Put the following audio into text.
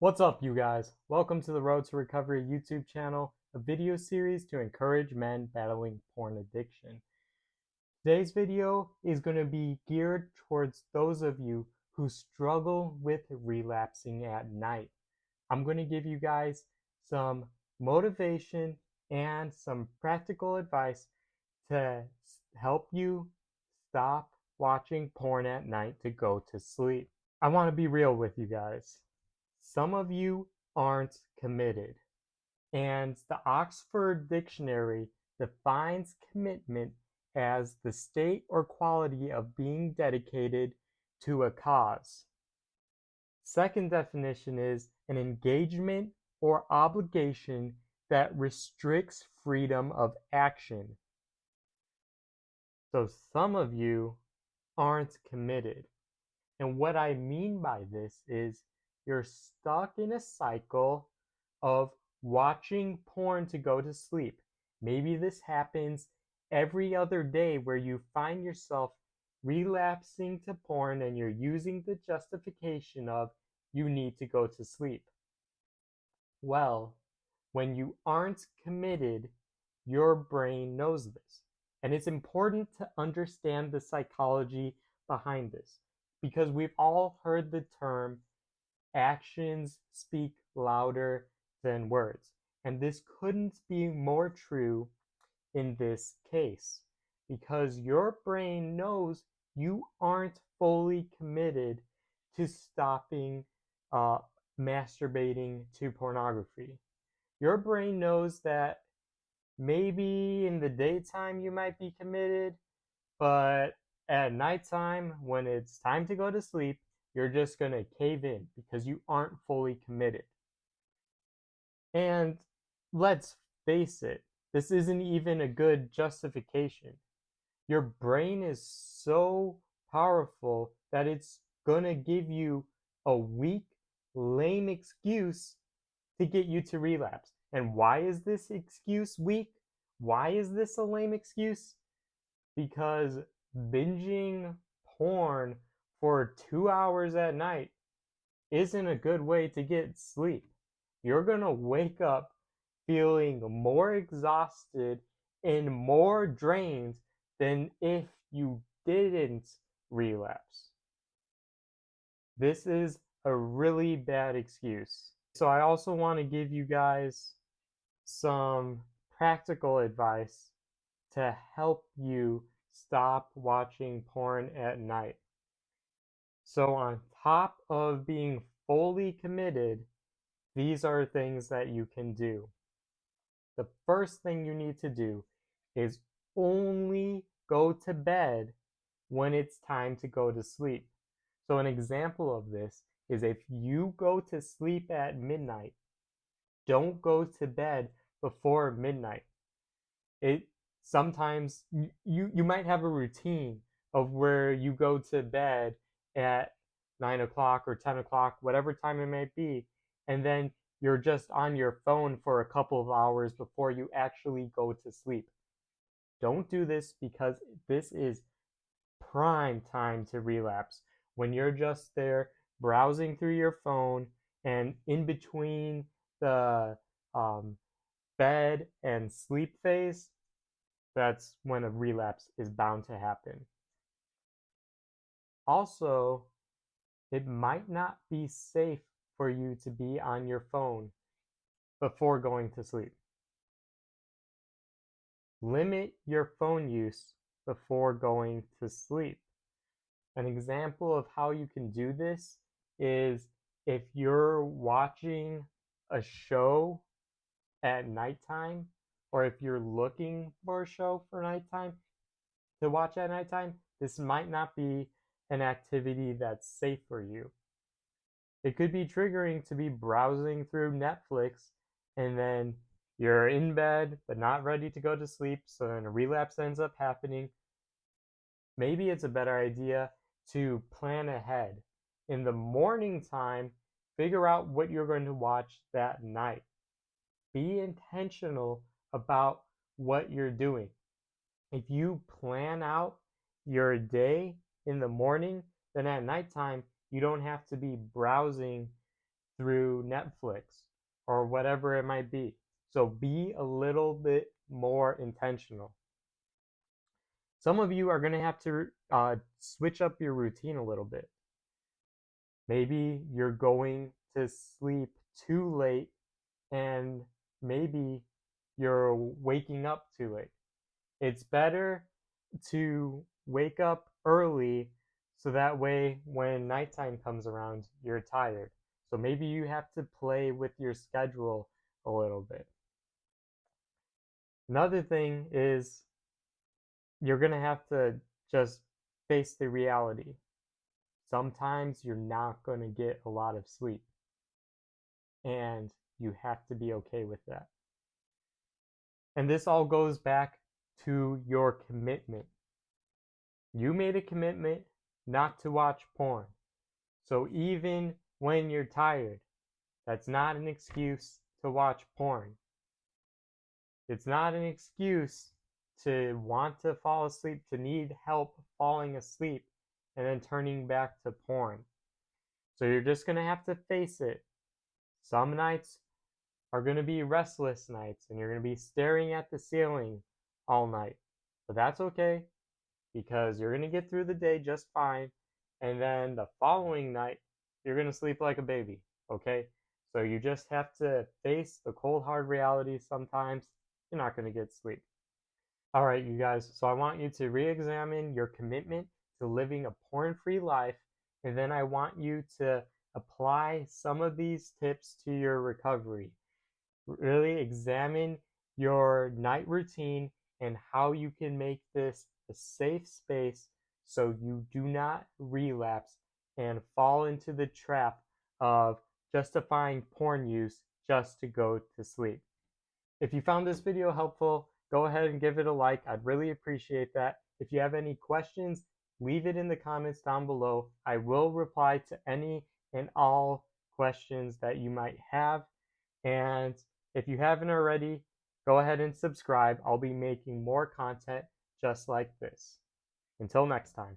What's up, you guys? Welcome to the Road to Recovery YouTube channel, a video series to encourage men battling porn addiction. Today's video is going to be geared towards those of you who struggle with relapsing at night. I'm going to give you guys some motivation and some practical advice to help you stop watching porn at night to go to sleep. I want to be real with you guys. Some of you aren't committed, and the Oxford Dictionary defines commitment as the state or quality of being dedicated to a cause. Second definition is an engagement or obligation that restricts freedom of action. So some of you aren't committed. And what I mean by this is you're stuck in a cycle of watching porn to go to sleep. Maybe this happens every other day where you find yourself relapsing to porn and you're using the justification of you need to go to sleep. Well, when you aren't committed, your brain knows this. And it's important to understand the psychology behind this because we've all heard the term actions speak louder than words. And this couldn't be more true in this case because your brain knows you aren't fully committed to stopping masturbating to pornography. Your brain knows that maybe in the daytime you might be committed, but at nighttime, when it's time to go to sleep, you're just going to cave in because you aren't fully committed. And let's face it, this isn't even a good justification. Your brain is so powerful that it's going to give you a weak, lame excuse to get you to relapse. And why is this excuse weak? Why is this a lame excuse? Because binging porn for 2 hours at night isn't a good way to get sleep. You're going to wake up feeling more exhausted and more drained than if you didn't relapse. This is a really bad excuse. So I also want to give you guys some practical advice to help you stop watching porn at night. So on top of being fully committed, these are things that you can do. The first thing you need to do is only go to bed when it's time to go to sleep. So an example of this is if you go to sleep at midnight, don't go to bed before midnight. It sometimes you might have a routine of where you go to bed at 9 o'clock or 10 o'clock, whatever time it may be, and then you're just on your phone for a couple of hours before you actually go to sleep. Don't do this because this is prime time to relapse. When you're just there browsing through your phone and in between the bed and sleep phase, that's when a relapse is bound to happen. Also, it might not be safe for you to be on your phone before going to sleep. Limit your phone use before going to sleep. An example of how you can do this is if you're watching a show at nighttime, or if you're looking for a show for nighttime to watch at nighttime, this might not be an activity that's safe for you. It could be triggering to be browsing through Netflix and then you're in bed but not ready to go to sleep, so then a relapse ends up happening. Maybe it's a better idea to plan ahead. In the morning time, figure out what you're going to watch that night. Be intentional about what you're doing. If you plan out your day in the morning, then at nighttime, you don't have to be browsing through Netflix or whatever it might be. So be a little bit more intentional. Some of you are going to have to switch up your routine a little bit. Maybe you're going to sleep too late and maybe you're waking up too late. It's better to wake up early so that way when nighttime comes around, you're tired. So maybe you have to play with your schedule a little bit. Another thing is you're going to have to just face the reality. Sometimes you're not going to get a lot of sleep, and you have to be okay with that. And this all goes back to your commitment. You made a commitment not to watch porn. So even when you're tired, that's not an excuse to watch porn. It's not an excuse to want to fall asleep, to need help falling asleep, and then turning back to porn. So you're just going to have to face it. Some nights are going to be restless nights, and you're going to be staring at the ceiling all night. But that's okay, because you're going to get through the day just fine. And then the following night, you're going to sleep like a baby, okay? So you just have to face the cold, hard reality sometimes. You're not going to get sleep. All right, you guys, so I want you to re-examine your commitment to living a porn-free life, and then I want you to apply some of these tips to your recovery. Really examine your night routine and how you can make this a safe space so you do not relapse and fall into the trap of justifying porn use just to go to sleep. If you found this video helpful, go ahead and give it a like. I'd really appreciate that. If you have any questions, leave it in the comments down below. I will reply to any and all questions that you might have. And if you haven't already, go ahead and subscribe. I'll be making more content just like this. Until next time.